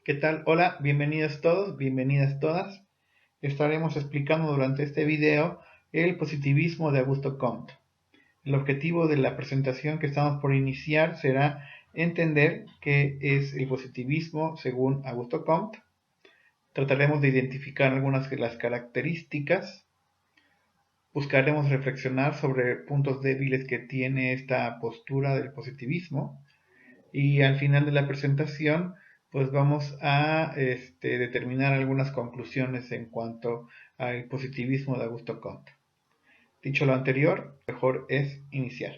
¿Qué tal? Hola, bienvenidos todos, bienvenidas todas. Estaremos explicando durante este video el positivismo de Augusto Comte. El objetivo de la presentación que estamos por iniciar será entender qué es el positivismo según Augusto Comte. Trataremos de identificar algunas de las características. Buscaremos reflexionar sobre puntos débiles que tiene esta postura del positivismo. Y al final de la presentación pues vamos a determinar algunas conclusiones en cuanto al positivismo de Augusto Comte. Dicho lo anterior, mejor es iniciar.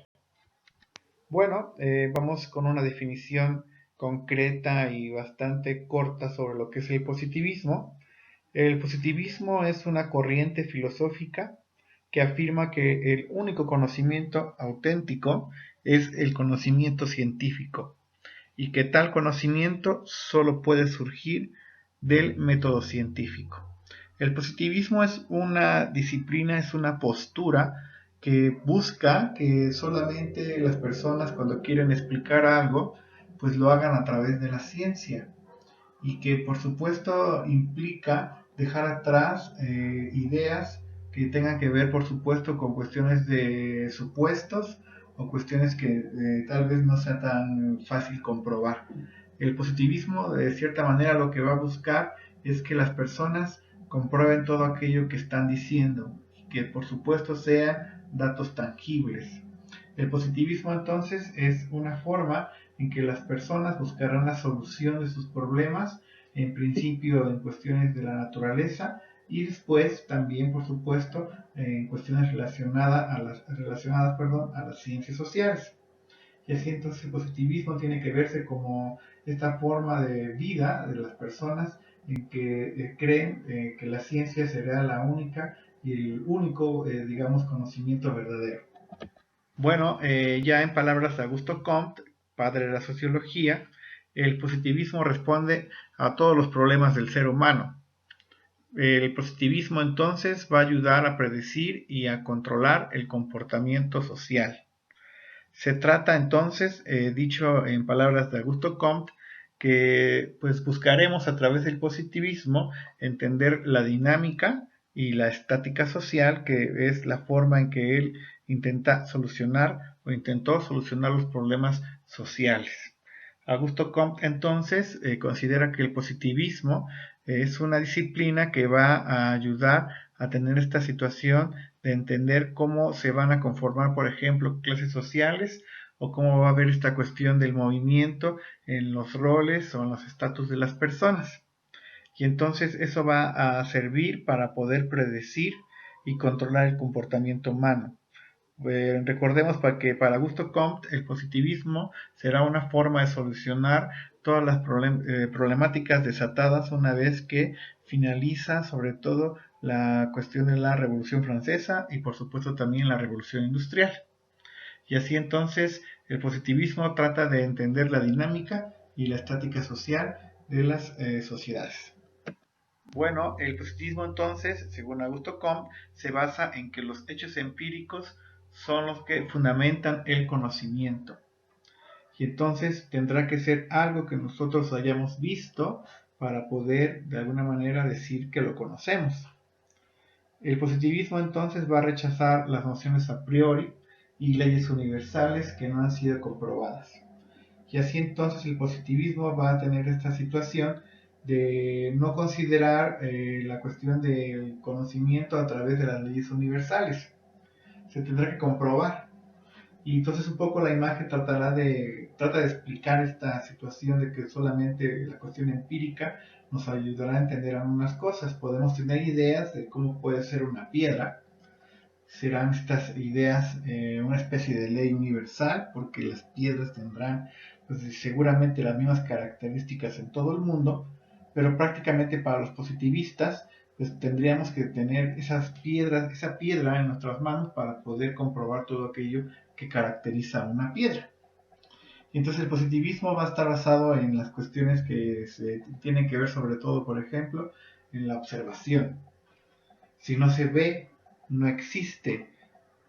Bueno, vamos con una definición concreta y bastante corta sobre lo que es el positivismo. El positivismo es una corriente filosófica que afirma que el único conocimiento auténtico es el conocimiento científico, y que tal conocimiento solo puede surgir del método científico. El positivismo es una disciplina, es una postura que busca que solamente las personas cuando quieren explicar algo, pues lo hagan a través de la ciencia, y que por supuesto implica dejar atrás ideas que tengan que ver por supuesto con cuestiones de supuestos o cuestiones que tal vez no sea tan fácil comprobar. El positivismo de cierta manera lo que va a buscar es que las personas comprueben todo aquello que están diciendo, que por supuesto sean datos tangibles. El positivismo entonces es una forma en que las personas buscarán la solución de sus problemas, en principio en cuestiones de la naturaleza y después también, por supuesto, en cuestiones relacionadas a las ciencias sociales. Y así entonces el positivismo tiene que verse como esta forma de vida de las personas en que creen que la ciencia será la única y el único, digamos, conocimiento verdadero. Bueno, ya en palabras de Augusto Comte, padre de la sociología, el positivismo responde a todos los problemas del ser humano. El positivismo entonces va a ayudar a predecir y a controlar el comportamiento social. Se trata entonces, dicho en palabras de Augusto Comte, que pues buscaremos a través del positivismo entender la dinámica y la estática social, que es la forma en que él intenta solucionar o intentó solucionar los problemas sociales. Augusto Comte entonces considera que el positivismo es una disciplina que va a ayudar a tener esta situación de entender cómo se van a conformar, por ejemplo, clases sociales, o cómo va a haber esta cuestión del movimiento en los roles o en los estatus de las personas. Y entonces eso va a servir para poder predecir y controlar el comportamiento humano. Recordemos que para Augusto Comte el positivismo será una forma de solucionar todas las problemáticas desatadas una vez que finaliza sobre todo la cuestión de la Revolución Francesa y por supuesto también la Revolución Industrial. Y así entonces el positivismo trata de entender la dinámica y la estática social de las sociedades. Bueno, el positivismo entonces, según Augusto Comte, se basa en que los hechos empíricos son los que fundamentan el conocimiento. Y entonces tendrá que ser algo que nosotros hayamos visto para poder de alguna manera decir que lo conocemos. El positivismo entonces va a rechazar las nociones a priori y leyes universales que no han sido comprobadas. Y así entonces el positivismo va a tener esta situación de no considerar la cuestión del conocimiento a través de las leyes universales. Se tendrá que comprobar. Y entonces un poco la imagen trata de explicar esta situación de que solamente la cuestión empírica nos ayudará a entender algunas cosas. Podemos tener ideas de cómo puede ser una piedra. Serán estas ideas una especie de ley universal, porque las piedras tendrán pues, seguramente las mismas características en todo el mundo, pero prácticamente para los positivistas pues tendríamos que tener esa piedra en nuestras manos para poder comprobar todo aquello que caracteriza una piedra. Y entonces el positivismo va a estar basado en las cuestiones que se tienen que ver sobre todo, por ejemplo, en la observación. Si no se ve, no existe.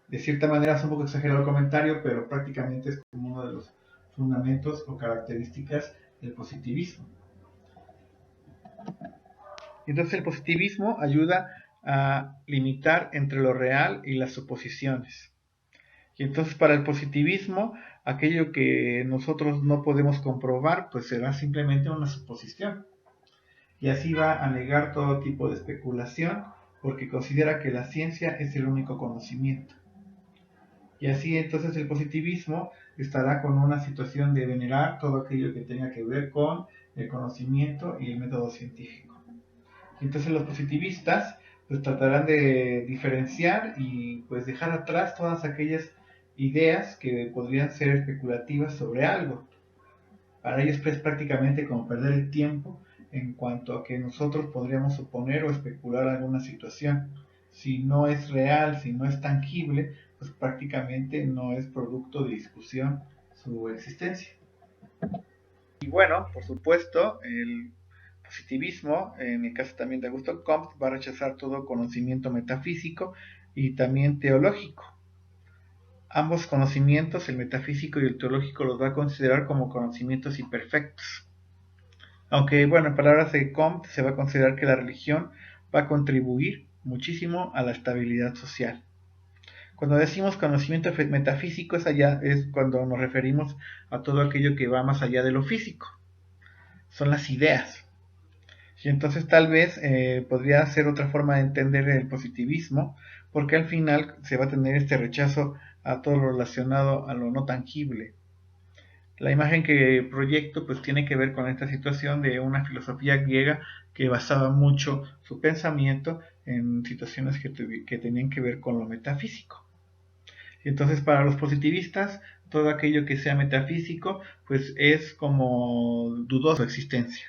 De cierta manera es un poco exagerado el comentario, pero prácticamente es como uno de los fundamentos o características del positivismo. Entonces el positivismo ayuda a limitar entre lo real y las suposiciones. Y entonces para el positivismo, aquello que nosotros no podemos comprobar, pues será simplemente una suposición. Y así va a negar todo tipo de especulación, porque considera que la ciencia es el único conocimiento. Y así entonces el positivismo estará con una situación de venerar todo aquello que tenga que ver con el conocimiento y el método científico. Entonces los positivistas pues tratarán de diferenciar y pues dejar atrás todas aquellas ideas que podrían ser especulativas sobre algo. Para ellos es prácticamente como perder el tiempo en cuanto a que nosotros podríamos suponer o especular alguna situación. Si no es real, si no es tangible, pues prácticamente no es producto de discusión su existencia. Y bueno, por supuesto, el positivismo, en el caso también de Augusto Comte, va a rechazar todo conocimiento metafísico y también teológico. Ambos conocimientos, el metafísico y el teológico, los va a considerar como conocimientos imperfectos. Aunque, bueno, en palabras de Comte, se va a considerar que la religión va a contribuir muchísimo a la estabilidad social. Cuando decimos conocimiento metafísico es cuando nos referimos a todo aquello que va más allá de lo físico. Son las ideas. Y entonces tal vez podría ser otra forma de entender el positivismo, porque al final se va a tener este rechazo a todo lo relacionado a lo no tangible. La imagen que proyecto pues tiene que ver con esta situación de una filosofía griega que basaba mucho su pensamiento en situaciones que tenían que ver con lo metafísico. Y entonces para los positivistas todo aquello que sea metafísico pues es como dudoso existencia.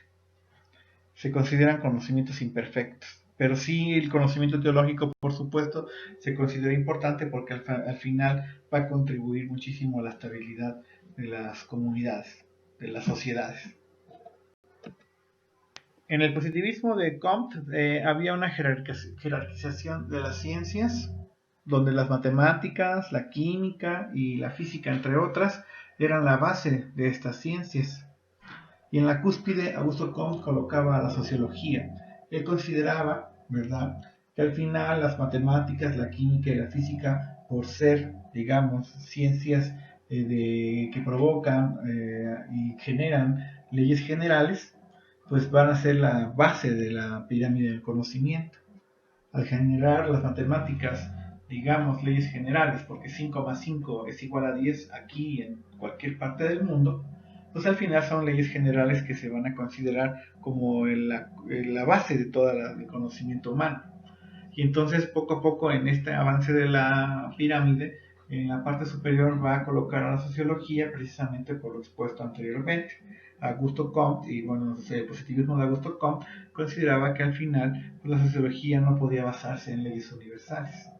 Se consideran conocimientos imperfectos. Pero sí, el conocimiento teológico, por supuesto, se considera importante porque al final va a contribuir muchísimo a la estabilidad de las comunidades, de las sociedades. En el positivismo de Comte había una jerarquización de las ciencias, donde las matemáticas, la química y la física, entre otras, eran la base de estas ciencias. Y en la cúspide Augusto Comte colocaba a la sociología. Él consideraba, ¿verdad?, que al final las matemáticas, la química y la física, por ser, digamos, ciencias que provocan y generan leyes generales, pues van a ser la base de la pirámide del conocimiento. Al generar las matemáticas, digamos, leyes generales, porque 5 más 5 es igual a 10 aquí en cualquier parte del mundo, pues al final son leyes generales que se van a considerar como la base de todo el conocimiento humano. Y entonces poco a poco en este avance de la pirámide, en la parte superior va a colocar a la sociología precisamente por lo expuesto anteriormente. Augusto Comte, y bueno, el positivismo de Augusto Comte consideraba que al final pues, la sociología no podía basarse en leyes universales,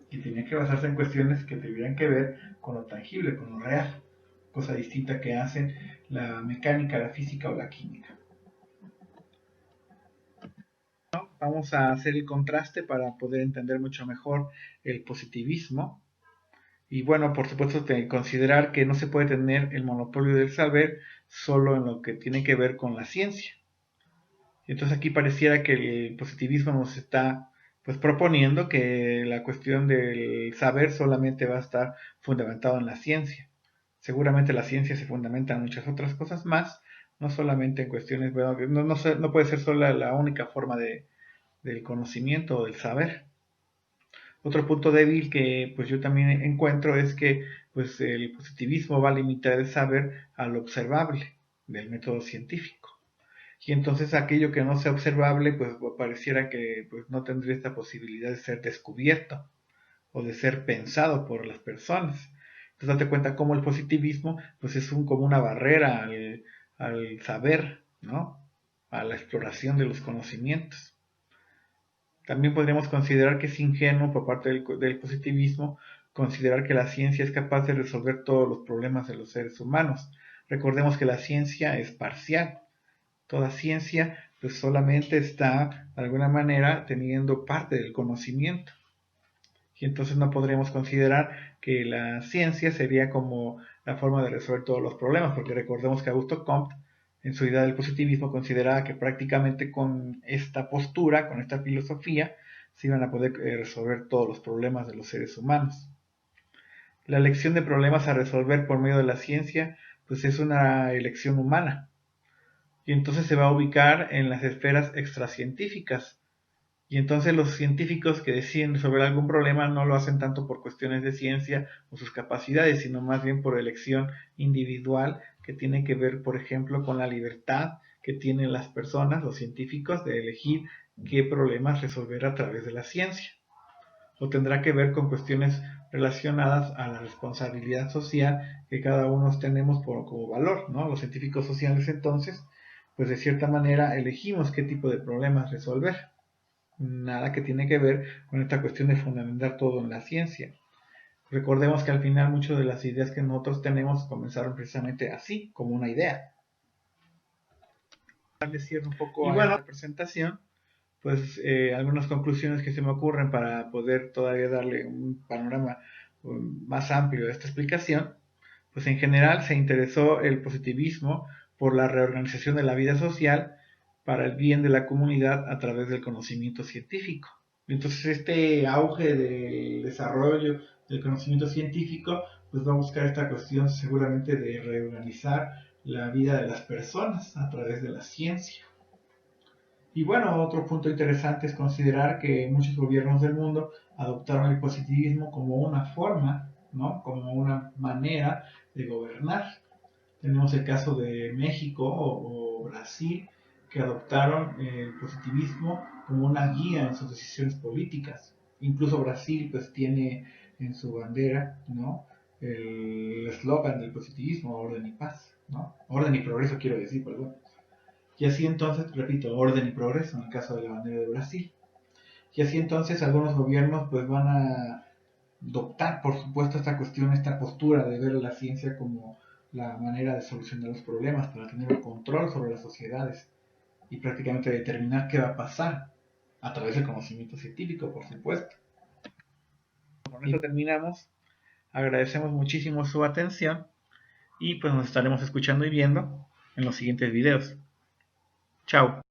y tenía que basarse en cuestiones que tuvieran que ver con lo tangible, con lo real, cosa distinta que hacen la mecánica, la física o la química. Vamos a hacer el contraste para poder entender mucho mejor el positivismo. Y bueno, por supuesto, considerar que no se puede tener el monopolio del saber solo en lo que tiene que ver con la ciencia. Entonces aquí pareciera que el positivismo nos está pues proponiendo que la cuestión del saber solamente va a estar fundamentado en la ciencia. Seguramente la ciencia se fundamenta en muchas otras cosas más, no solamente en cuestiones, bueno, no puede ser solo la única forma del conocimiento o del saber. Otro punto débil que pues yo también encuentro es que pues el positivismo va a limitar el saber al observable del método científico. Y entonces aquello que no sea observable pues pareciera que pues no tendría esta posibilidad de ser descubierto o de ser pensado por las personas. Entonces date cuenta cómo el positivismo pues es como una barrera al saber, ¿no? A la exploración de los conocimientos. También podríamos considerar que es ingenuo por parte del positivismo considerar que la ciencia es capaz de resolver todos los problemas de los seres humanos. Recordemos que la ciencia es parcial. Toda ciencia pues solamente está de alguna manera teniendo parte del conocimiento. Y entonces no podríamos considerar que la ciencia sería como la forma de resolver todos los problemas, porque recordemos que Augusto Comte en su idea del positivismo, consideraba que prácticamente con esta postura, con esta filosofía, se iban a poder resolver todos los problemas de los seres humanos. La elección de problemas a resolver por medio de la ciencia, pues es una elección humana. Y entonces se va a ubicar en las esferas extracientíficas. Y entonces los científicos que deciden resolver algún problema no lo hacen tanto por cuestiones de ciencia o sus capacidades, sino más bien por elección individual que tiene que ver, por ejemplo, con la libertad que tienen las personas, los científicos, de elegir qué problemas resolver a través de la ciencia. O tendrá que ver con cuestiones relacionadas a la responsabilidad social que cada uno tenemos como valor, ¿no? Los científicos sociales entonces, pues de cierta manera elegimos qué tipo de problemas resolver. Nada que tiene que ver con esta cuestión de fundamentar todo en la ciencia. Recordemos que al final muchas de las ideas que nosotros tenemos comenzaron precisamente así, como una idea. Darle cierre un poco a esta presentación, pues algunas conclusiones que se me ocurren para poder todavía darle un panorama más amplio a esta explicación. Pues en general se interesó el positivismo por la reorganización de la vida social para el bien de la comunidad a través del conocimiento científico. Entonces este auge del desarrollo del conocimiento científico pues va a buscar esta cuestión seguramente de reorganizar la vida de las personas a través de la ciencia. Y bueno, otro punto interesante es considerar que muchos gobiernos del mundo adoptaron el positivismo como una forma, ¿no? Como una manera de gobernar. Tenemos el caso de México o Brasil, que adoptaron el positivismo como una guía en sus decisiones políticas. Incluso Brasil pues tiene en su bandera, ¿no?, el eslogan del positivismo, orden y paz, ¿no? Orden y progreso quiero decir, perdón. Y así entonces, repito, orden y progreso en el caso de la bandera de Brasil. Y así entonces algunos gobiernos pues van a adoptar, por supuesto, esta cuestión, esta postura de ver la ciencia como la manera de solucionar los problemas, para tener el control sobre las sociedades y prácticamente determinar qué va a pasar a través del conocimiento científico, por supuesto. Con esto terminamos. Agradecemos muchísimo su atención y pues nos estaremos escuchando y viendo en los siguientes videos. Chao.